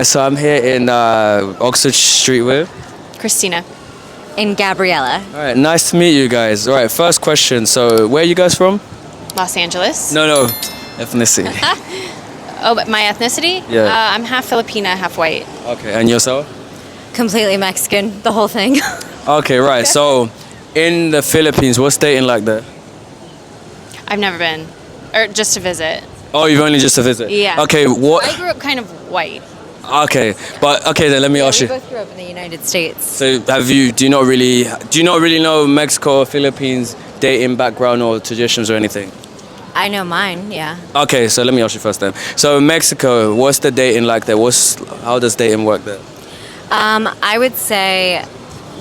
So I'm here in Oxford Street with. Christina. And Gabriella. All right, nice to meet you guys. All right, first question. So where are you guys from? Los Angeles. No, ethnicity. Oh, but my ethnicity? Yeah. I'm half Filipina, half white. Okay, and yourself? Completely Mexican, the whole thing. Okay, right. So in the Philippines, what's dating like there? I've never been, or just to visit. Oh, you've only just to visit. Yeah. Okay, what? I grew up kind of white. Okay, but okay then let me ask We you. both grew up in the United States. So do you not really know Mexico or Philippines dating background or traditions or anything? I know mine, yeah. Okay, so let me ask you first then. So Mexico, what's the dating like there? How does dating work there? I would say,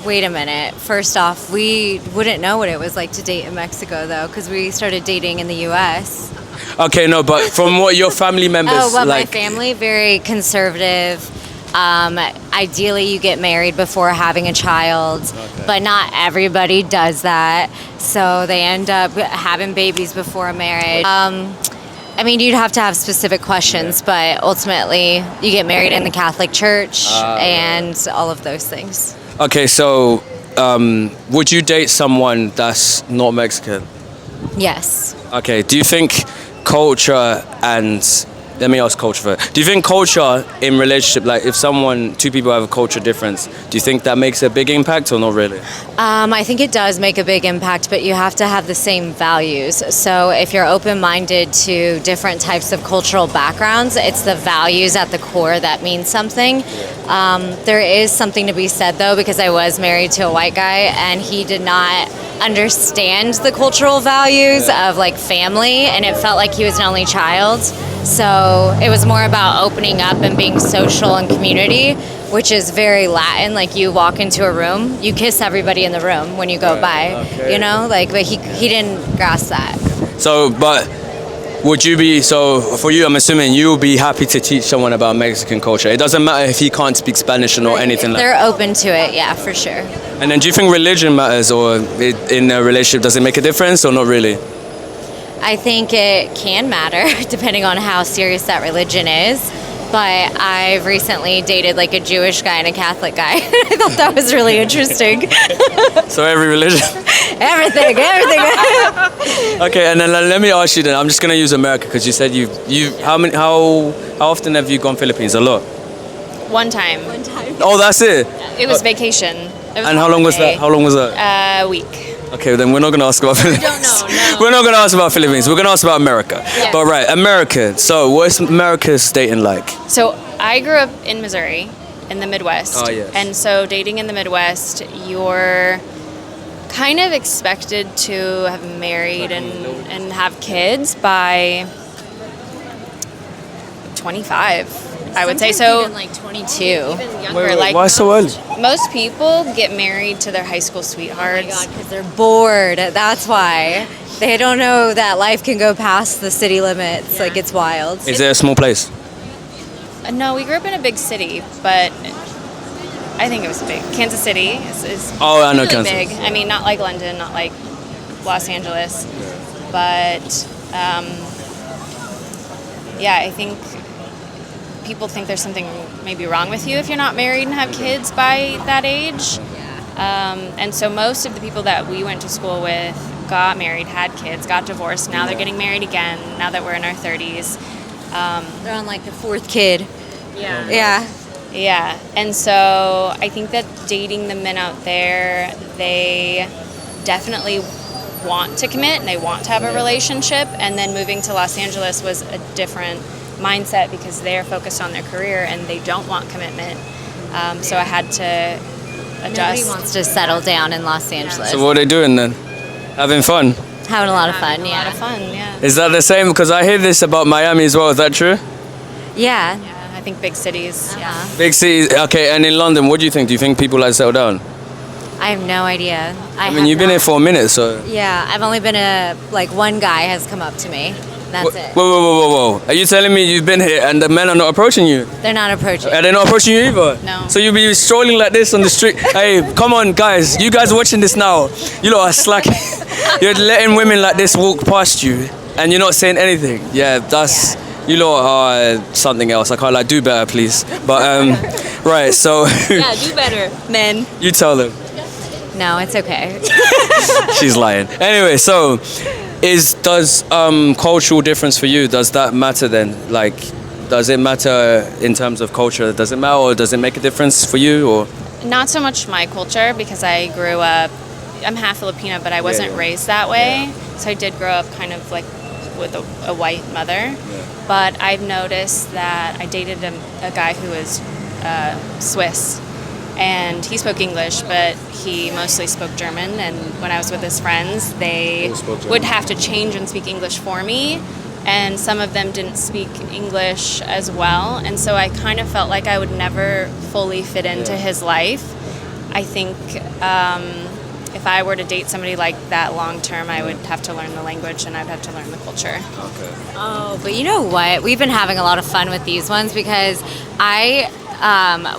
wait a minute. First off, we wouldn't know what it was like to date in Mexico, though, because we started dating in the U.S. Okay, no, but from what your family members My like. family, very conservative. Ideally, you get married before having a child, but not everybody does that. So they end up having babies before marriage. I mean, you'd have to have specific questions, but ultimately, you get married in the Catholic Church and all of those things. Okay, so would you date someone that's not Mexican? Yes. Okay, do you think culture and let me ask culture first. Do you think culture in relationship, like if two people have a culture difference, do you think that makes a big impact or not really? I think it does make a big impact, but you have to have the same values. So if you're open-minded to different types of cultural backgrounds, it's the values at the core that mean something. There is something to be said, though, because I was married to a white guy, and he did not understand the cultural values of like family, and it felt like he was an only child. So it was more about opening up and being social and community, which is very Latin. Like you walk into a room, you kiss everybody in the room when you go by. Okay. You know, like, but he didn't grasp that. So, but would you be, so for you, I'm assuming you would be happy to teach someone about Mexican culture. It doesn't matter if he can't speak Spanish or anything like that. They're open to it, yeah, for sure. And then do you think religion matters or in a relationship, does it make a difference or not really? I think it can matter depending on how serious that religion is. But I've recently dated like a Jewish guy and a Catholic guy. I thought that was really interesting. So every religion? everything. Okay, and then let me ask you then, I'm just going to use America because you said how often have you gone Philippines? A lot? One time. Oh, that's it? It was vacation. It was And how long was that? A week. Okay, then we're not going to ask about Philippines. don't know, no. We're not going to ask about Philippines. We're going to ask about America. Yes. But right, America. So what's America's dating like? So I grew up in Missouri, in the Midwest. Oh, yes. And so dating in the Midwest, you're kind of expected to have married and have kids by 25. I would say so. Even like 22. Even younger. Wait, like why so early? most people get married to their high school Oh my sweethearts. God, because they're bored. That's why. They don't know that life can go past the city limits. Yeah. Like, it's wild. Is it a small place? No, we grew up in a big city, but I think it was big. Kansas City is Oh, I know really Kansas. big. I mean, not like London, not like Los Angeles, but yeah, I think people think there's something maybe wrong with you if you're not married and have kids by that age. And so most of the people that we went to school with got married, had kids, got divorced. Now they're getting married again, now that we're in our 30s. They're on like the fourth kid. Yeah. Yeah. And so I think that dating the men out there, they definitely want to commit and they want to have a relationship. And then moving to Los Angeles was a different mindset because they're focused on their career and they don't want commitment. So I had to adjust. Nobody wants to settle down in Los Angeles. So what are they doing then? Having fun? Having a lot of fun, A lot yeah. of fun, yeah. Is that the same? Because I hear this about Miami as well. Is that true? Yeah. Yeah, I think big cities, yeah. Big cities. Okay, and in London, what do you think? Do you think people like to settle down? I have no idea. I mean, you've been here for a minute, so. Yeah, I've only been one guy has come up to me. That's it. Whoa. Are you telling me you've been here and the men are not approaching you? They're not approaching. Are they not approaching you either? No. So you'll be strolling like this on the street. Hey, come on, guys. You guys watching this now. You lot are slacking. You're letting women like this walk past you and you're not saying anything. Yeah, that's You lot are something else. I can't like do better, please. But right. So Yeah, do better, men. you tell them. No, it's okay. She's lying. Anyway, so does cultural difference for you? Does that matter then? Like, does it matter in terms of culture? Does it matter, or does it make a difference for you? Or Not so much my culture because I grew up. I'm half Filipino, but I wasn't raised that way. So I did grow up kind of like with a white mother. But I've noticed that I dated a guy who was Swiss, and he spoke English, but he mostly spoke German. And when I was with his friends, they would have to change and speak English for me. And some of them didn't speak English as well. And so I kind of felt like I would never fully fit into his life. I think if I were to date somebody like that long term, I would have to learn the language and I'd have to learn the culture. okay. Oh, but you know what? We've been having a lot of fun with these ones because I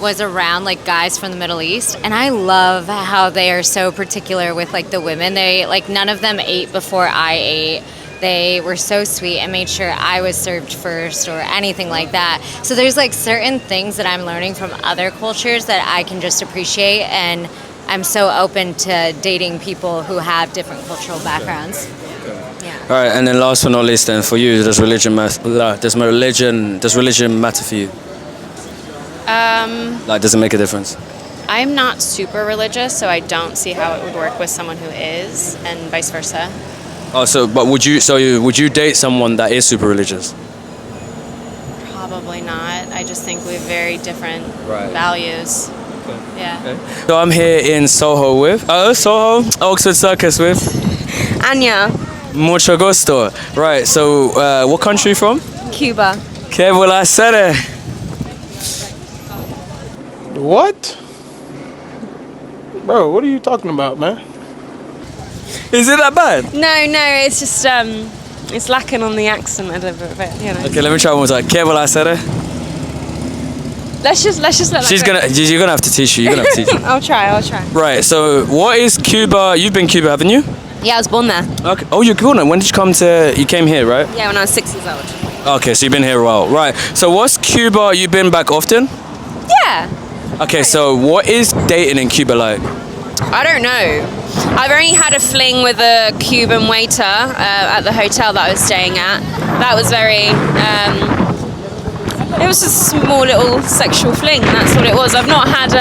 was around like guys from the Middle East, and I love how they are so particular with like the women. They like none of them ate before I ate. They were so sweet and made sure I was served first or anything like that. So there's like certain things that I'm learning from other cultures that I can just appreciate, and I'm so open to dating people who have different cultural backgrounds. Yeah. All right, and then last but not least, then for you, does religion matter for you? Like, does it make a difference? I'm not super religious, so I don't see how it would work with someone who is, and vice versa. Oh, but would you date someone that is super religious? Probably not. I just think we have very different values. Yeah. Okay. So I'm here in Soho with Oxford Circus with Anya, mucho gusto. Right. So what country you from? Cuba. Que vuela sere. What? Bro, what are you talking about, man? Is it that bad? No, it's just it's lacking on the accent a little bit, you know. Okay, let me try one more time. Que vuela sere. Let's just let that You're gonna have to teach you. You're gonna have to teach you. I'll try. Right. So what is Cuba? You've been Cuba, haven't you? Yeah, I was born there. Okay. Oh, you're born there. When did you come to? You came here, right? Yeah, when I was 6 years old. Okay, so you've been here a while. Right. So what's Cuba? You've been back often? Yeah. Okay, so what is dating in Cuba like? I don't know. I've only had a fling with a Cuban waiter at the hotel that I was staying at. That was very. It was a small little sexual fling. That's what it was. I've not had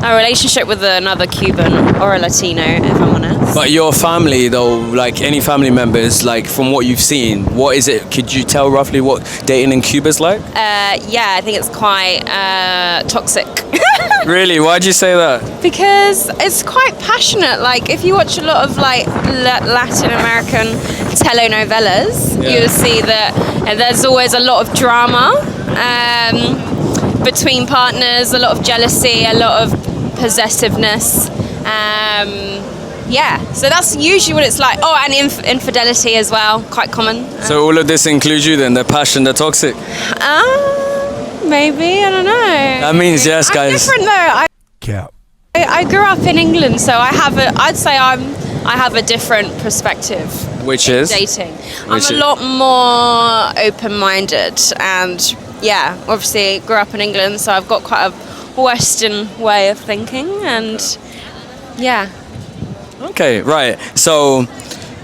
a relationship with another Cuban or a Latino, if I'm honest. But your family, though, like any family members, like from what you've seen, what is it? Could you tell roughly what dating in Cuba's like? Yeah, I think it's quite toxic. Really? Why'd you say that? Because it's quite passionate. Like if you watch a lot of like Latin American telenovelas, you'll see that there's always a lot of drama between partners, a lot of jealousy, a lot of possessiveness. Yeah, so that's usually what it's like. Oh, and infidelity as well, quite common. So all of this includes you then, the passion, the toxic? Maybe, I don't know. That means yes, guys. I'm different though. I grew up in England, so I'd say I have a different perspective. Which is? Dating. I'm a lot more open-minded, and yeah, obviously grew up in England, so I've got quite a Western way of thinking, and yeah. Okay, right. So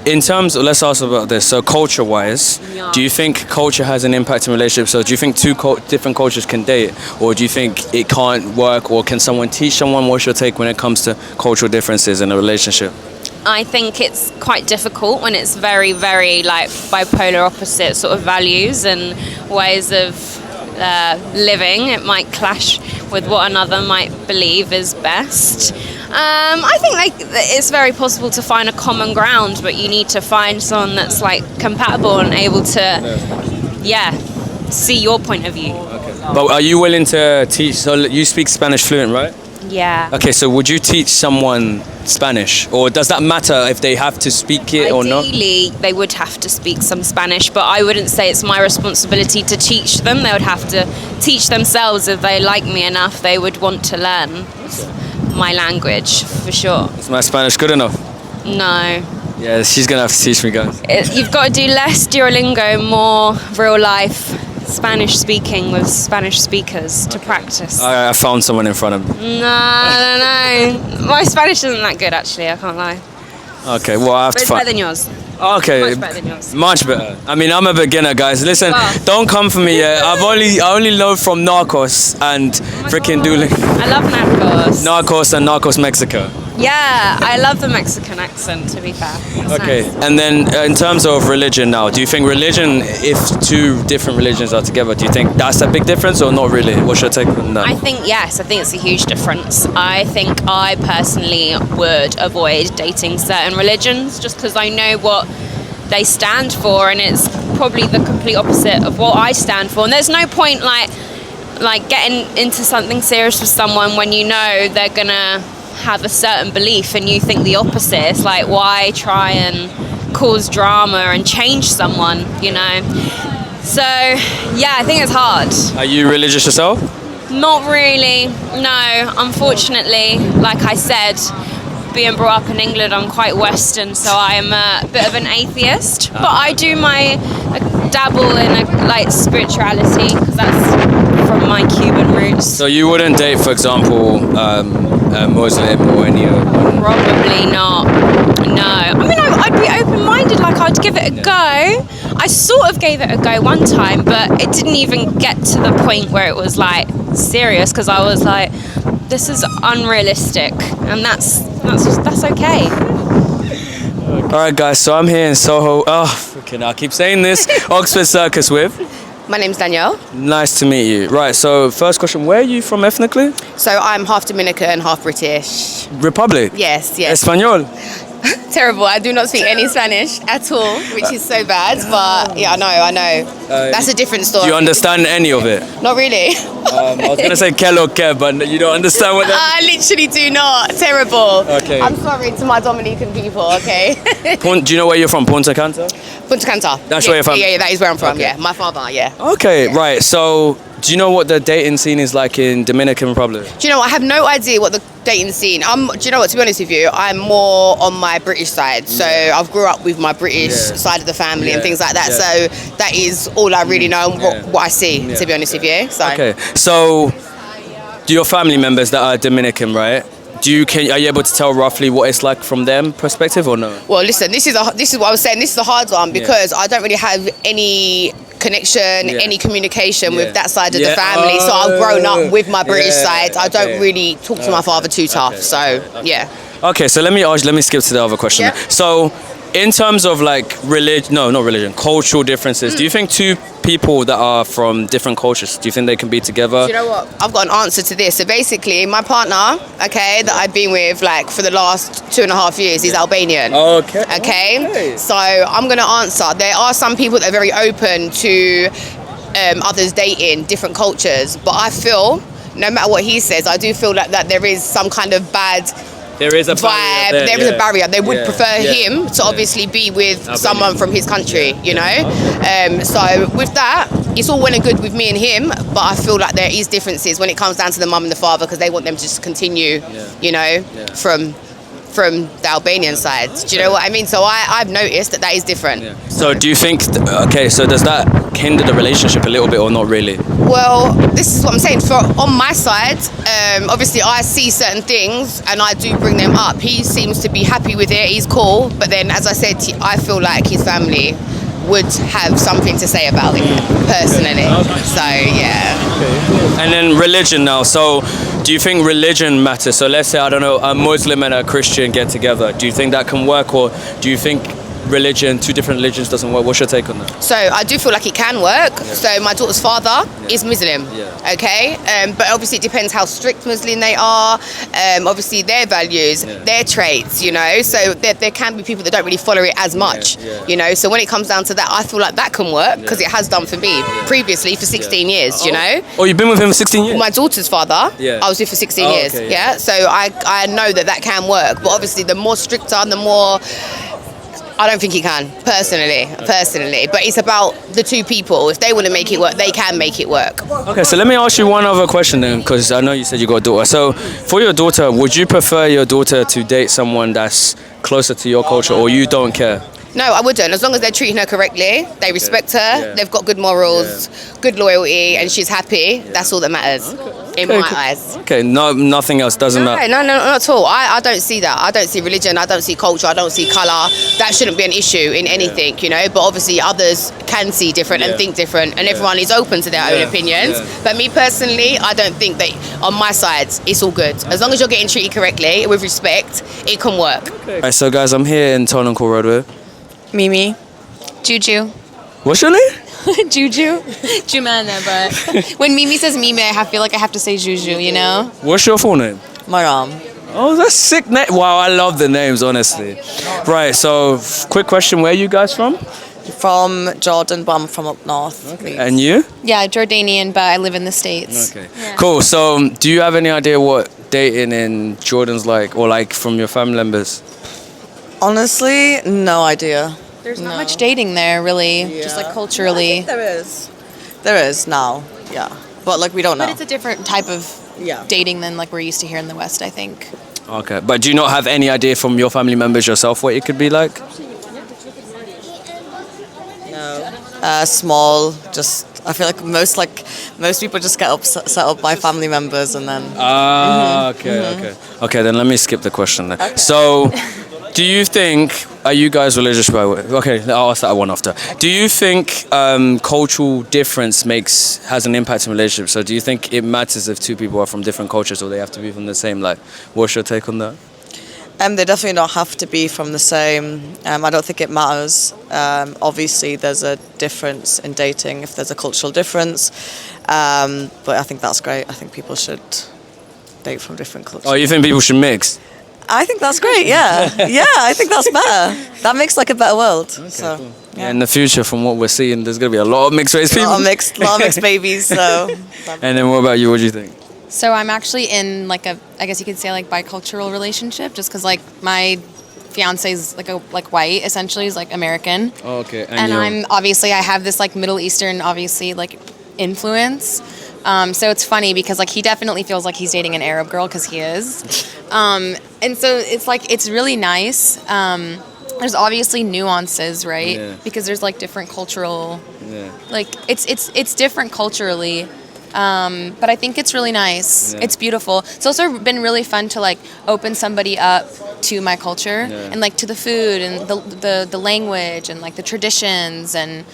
in terms of, let's ask about this. So culture-wise, do you think culture has an impact in relationships? So do you think two different cultures can date? Or do you think it can't work? Or can someone teach someone? What's your take when it comes to cultural differences in a relationship? I think it's quite difficult when it's very, very like bipolar opposite sort of values and ways of living. It might clash with what another might believe is best. I think it's very possible to find a common ground, but you need to find someone that's like compatible and able to, see your point of view. Okay. But are you willing to teach? So you speak Spanish fluent, right? Yeah. Okay, so would you teach someone Spanish, or does that matter if they have to speak it or not? Ideally, they would have to speak some Spanish, but I wouldn't say it's my responsibility to teach them. They would have to teach themselves. If they like me enough, they would want to learn my language, for sure. Is my Spanish good enough? No. Yeah, she's gonna have to teach me, guys. You've got to do less Duolingo, more real life Spanish speaking with Spanish speakers to practice. I found someone in front of me. No. My Spanish isn't that good, actually. I can't lie. Okay, well I have But to it's better find. than yours. Okay, Much better than yours. much better. I mean, I'm a beginner, guys. Listen, Wow. don't come for me yet. I only know from Narcos and freaking Duolingo. I love Narcos. Narcos and Narcos Mexico. Yeah, I love the Mexican accent, to be fair. It's Okay, nice. and then in terms of religion now, do you think religion, if two different religions are together, do you think that's a big difference or not really? What's your take on that? I think yes, I think it's a huge difference. I think I personally would avoid dating certain religions just because I know what they stand for, and it's probably the complete opposite of what I stand for. And there's no point like getting into something serious with someone when you know they're gonna have a certain belief and you think the opposite. It's like, why try and cause drama and change someone, you know? So yeah, I think it's hard. Are you religious yourself? Not really, no. Unfortunately, like I said, being brought up in England, I'm quite Western, so I am a bit of an atheist. But I do my dabble in like spirituality because that's from my Cuban roots. So you wouldn't date, for example, a Muslim or any other one? Probably not. No. I mean, I'd be open-minded. Like, I'd give it a go. I sort of gave it a go one time, but it didn't even get to the point where it was like serious because I was like, this is unrealistic, and that's okay. All right, guys. So I'm here in Soho. Oh, freaking! I keep saying this. Oxford Circus with. My name's Danielle. Nice to meet you. Right. So first question: where are you from ethnically? So I'm half Dominican, half British. Republic. Yes, yes. Espanol. Terrible. I do not speak any Spanish at all, which is so bad. But yeah, I know. That's a different story. Do you understand any of it? Not really. I was gonna say que lo que, but you don't understand what that. I literally do not. Terrible. Okay. I'm sorry to my Dominican people, okay? Do you know where you're from? Punta Cana. Punta Cana. That's yeah, where you're from? Yeah, that is where I'm from, Okay. yeah. My father, yeah. Okay, right. So, do you know what the dating scene is like in Dominican Republic? Do you know what? I have no idea what the dating scene. Do you know what? To be honest with you, I'm more on my British side. So I've grew up with my British side of the family and things like that. Yeah. So that is all I really know and what I see. To be honest with you. So. Okay. So, do your family members that are Dominican, right? Are you able to tell roughly what it's like from them perspective or no? Well, listen. This is what I was saying. This is a hard one because I don't really have any connection, any communication with that side of the family. So I've grown up with my British side. I don't really talk to my father too tough. So yeah. Okay, so let me skip to the other question. Yeah. So, in terms of like cultural differences, do you think two people that are from different cultures, do you think they can be together? Do you know what? I've got an answer to this. So basically, my partner, that I've been with like for the last 2.5 years, he's Albanian. Okay. So I'm gonna answer. There are some people that are very open to others dating different cultures, but I feel no matter what he says, I do feel that there is some kind of bad There is a vibe. barrier. There is a barrier. They would prefer him to yeah. obviously be with Albanian. someone from his country, you know. So with that, it's all well and good with me and him, but I feel like there is differences when it comes down to the mum and the father because they want them to just continue, you know, from the Albanian side. Do you know what I mean? So I've noticed that is different. So do you think? So does that hinder the relationship a little bit or not really? Well, this is what I'm saying. On my side, obviously I see certain things and I do bring them up. He seems to be happy with it. He's cool. But then, as I said, I feel like his family would have something to say about it personally. So, yeah. And then religion now. So do you think religion matters? So let's say, I don't know, a Muslim and a Christian get together. Do you think that can work, or do you think two different religions doesn't work? What's your take on that? So I do feel like it can work. So my daughter's father is Muslim, okay? But obviously it depends how strict Muslim they are, obviously their values, their traits, you know? So there can be people that don't really follow it as much, you know? So when it comes down to that, I feel like that can work because it has done for me previously for 16 years, you know? Oh, you've been with him for 16 years? My daughter's father, I was with for 16 years, okay, So I know that can work, but obviously the more stricter, the more... I don't think he can, personally. But it's about the two people. If they want to make it work, they can make it work. Okay, so let me ask you one other question then, because I know you said you got a daughter. So for your daughter, would you prefer your daughter to date someone that's closer to your culture, or you don't care? No, I wouldn't. As long as they're treating her correctly, they respect her, they've got good morals, good loyalty, and she's happy. That's all that matters in my eyes. Okay, no, nothing else doesn't matter. No, not at all. I don't see that. I don't see religion. I don't see culture. I don't see colour. That shouldn't be an issue in anything, you know. But obviously, others can see different and think different, and everyone is open to their own opinions. But me personally, I don't think that on my side it's all good. As long as you're getting treated correctly with respect, it can work. Alright, so guys, I'm here in Tottenham Court Road with Mimi. Juju. what's your name? Juju. Jumana, but when Mimi says Mimi, I feel like I have to say Juju, you know? What's your full name? Maram. Oh, that's sick name. Wow, I love the names, honestly. Right, so quick question, where are you guys from? From Jordan, but I'm from up north. Okay. And you? Yeah, Jordanian, but I live in the States. Okay, cool. So do you have any idea what dating in Jordan's like, or like from your family members? Honestly, no idea. There's not much dating there, really, just like culturally. There is. There is now, yeah. But like we don't know. But it's a different type of dating than like we're used to here in the West, I think. Okay, but do you not have any idea from your family members yourself what it could be like? Small, just I feel like most people just get set up by family members and then. Okay, then let me skip the question then. Okay. So, do you think, are you guys religious by the way? Okay, I'll ask that one after. Do you think cultural difference has an impact in relationships? So do you think it matters if two people are from different cultures or they have to be from the same, like, what's your take on that? They definitely don't have to be from the same. I don't think it matters. Obviously, there's a difference in dating if there's a cultural difference. But I think that's great. I think people should date from different cultures. Oh, you think people should mix? I think that's great, yeah. Yeah, I think that's better. That makes like a better world. Okay, so, cool. Yeah. In the future, from what we're seeing, there's going to be a lot of mixed race people. A lot of mixed babies, so. And then what about you? What do you think? So I'm actually in like a, I guess you could say like bicultural relationship, just because like my fiance is like white, essentially, is like American. Oh, okay. And I'm obviously, I have this like Middle Eastern, obviously, like influence. So it's funny because like he definitely feels like he's dating an Arab girl because he is. And so it's like, it's really nice. There's obviously nuances, right? Yeah. Because there's like different cultural, like it's different culturally. But I think it's really nice. Yeah. It's beautiful. It's also been really fun to like open somebody up to my culture and like to the food and the language and like the traditions, and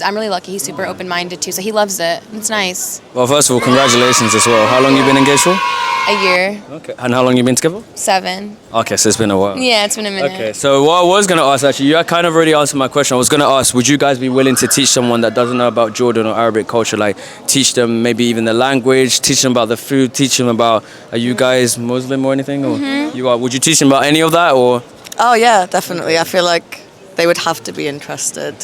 I'm really lucky. He's super open-minded too, so he loves it. It's nice. Well, first of all, congratulations as well. How long you been engaged for? A year. Okay. And how long you been together? 7. Okay, so it's been a while. Yeah, it's been a minute. Okay, so what I was going to ask, actually, you kind of already answered my question. I was going to ask, would you guys be willing to teach someone that doesn't know about Jordan or Arabic culture, like teach them maybe even the language, teach them about the food, teach them about, are you guys Muslim or anything? Or you are? Would you teach them about any of that? Or? Oh yeah, definitely. I feel like they would have to be interested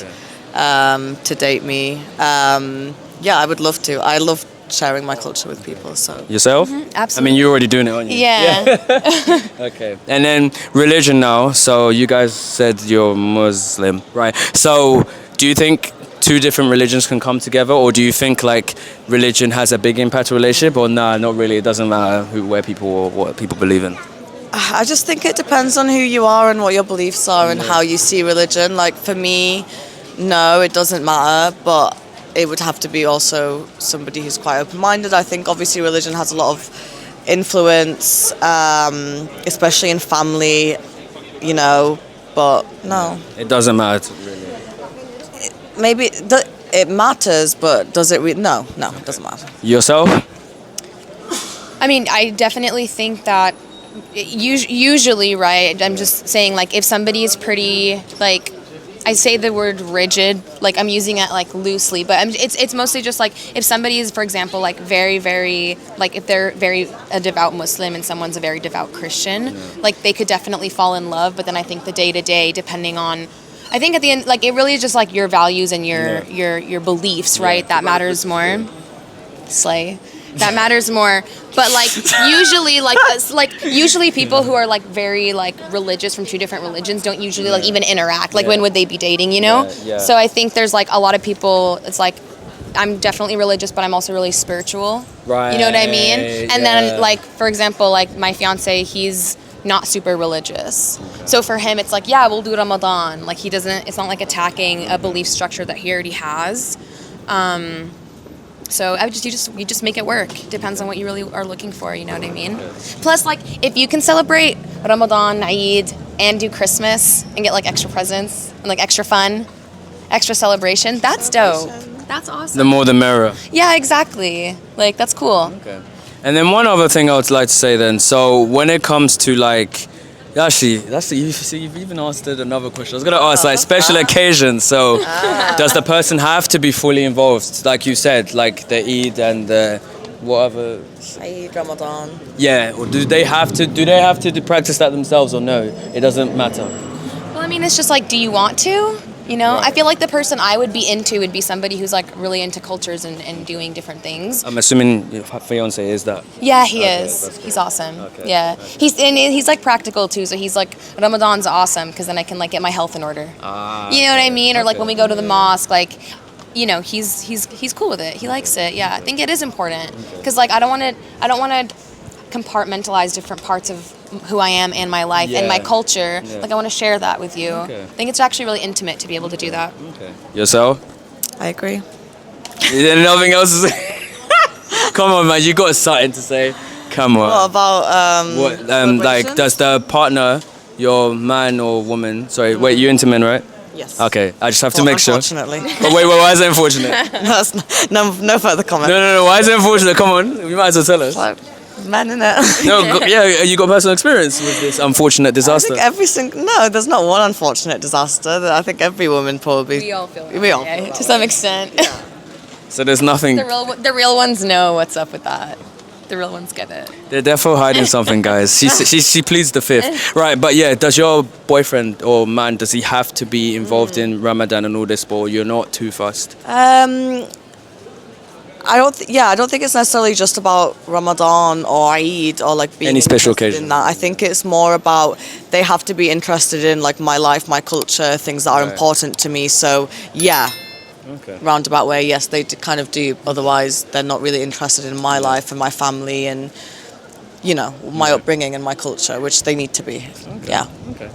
to date me. Yeah, I would love to. I love sharing my culture with people. So yourself? Absolutely. I mean, you're already doing it, aren't you? Yeah. Okay. And then religion now. So you guys said you're Muslim, right? So do you think two different religions can come together, or do you think like religion has a big impact on a relationship, or nah, not really? It doesn't matter where people or what people believe in. I just think it depends on who you are and what your beliefs are and how you see religion. Like for me, no, it doesn't matter, but it would have to be also somebody who's quite open-minded. I think obviously religion has a lot of influence, especially in family, you know, but no. It doesn't matter, really. Maybe it matters, but does it really? No, it doesn't matter. Yourself? I mean, I definitely think that usually, right, I'm just saying, like, if somebody is pretty, like, I say the word rigid, like I'm using it like loosely, but it's mostly just like if somebody is, for example, like very, very, like if they're a devout Muslim and someone's a very devout Christian, like they could definitely fall in love. But then I think the day to day, depending on, I think at the end, like it really is just like your values and your beliefs, right? That matters more. Slay. That matters more. But usually people who are like very like religious from two different religions don't usually like even interact. Like when would they be dating, you know? Yeah. So I think there's like a lot of people, it's like I'm definitely religious, but I'm also really spiritual. Right. You know what I mean? And then like, for example, like my fiance, he's not super religious. So for him, it's like, yeah, we'll do Ramadan. Like he doesn't. It's not like attacking a belief structure that he already has. So you just make it work. Depends on what you really are looking for. You know what I mean? Plus, like if you can celebrate Ramadan, Eid, and do Christmas and get like extra presents and like extra fun, extra celebration, that's dope. That's awesome. The more the merrier. Yeah, exactly. Like that's cool. Okay. And then one other thing I would like to say then. So when it comes to like, actually, you've even asked another question. I was gonna ask like special occasions. So does the person have to be fully involved, like you said, like the Eid and the whatever? Eid, Ramadan. Yeah. Or do they have to practice that themselves or no? It doesn't matter. Well, I mean, it's just like, do you want to? You know, Right. I feel like the person I would be into would be somebody who's like really into cultures and doing different things. I'm assuming your fiance is that. Yeah, he Okay, is. that's He's cool. awesome. Okay. Yeah, he's like practical too. So he's like, Ramadan's awesome because then I can like get my health in order. You know what I mean? Or like when we go to the mosque, like, you know, he's cool with it. He likes it. Yeah, I think it is important because like I don't want to compartmentalize different parts of who I am and my life and my Yeah. culture. Yeah. Like I want to share that with you. Okay. I think it's actually really intimate to be able to do that. Okay. Yourself? I agree. Is there nothing else to say? Come on, man. You got something to say. Come on. What about What, like, celebrations? does the partner, your man or woman, sorry, wait, you're into men, right? Yes. Okay, I just have to Well, make sure. unfortunately. Oh, wait, why is it unfortunate? That's no further comment. No, why is it unfortunate? Come on, you might as well tell us. Like, men in it. Yeah, you got personal experience with this unfortunate I disaster. think there's not one unfortunate disaster. I think every woman probably. We all feel We all. yeah, to some extent. So there's nothing, The real ones know what's up with that. The real ones get it. they're definitely hiding something, guys. She pleads the fifth. Right, but yeah, does your boyfriend or man, does he have to be involved in Ramadan and all this, or you're not too fussed? I don't think it's necessarily just about Ramadan or Eid or like being Any special interested occasion. in that. I think it's more about they have to be interested in like my life, my culture, things that are Right. important to me. So yeah, Okay. roundabout way, yes, they kind of do. Otherwise, they're not really interested in my life and my family and my upbringing and my culture, which they need to be. Yeah. Okay.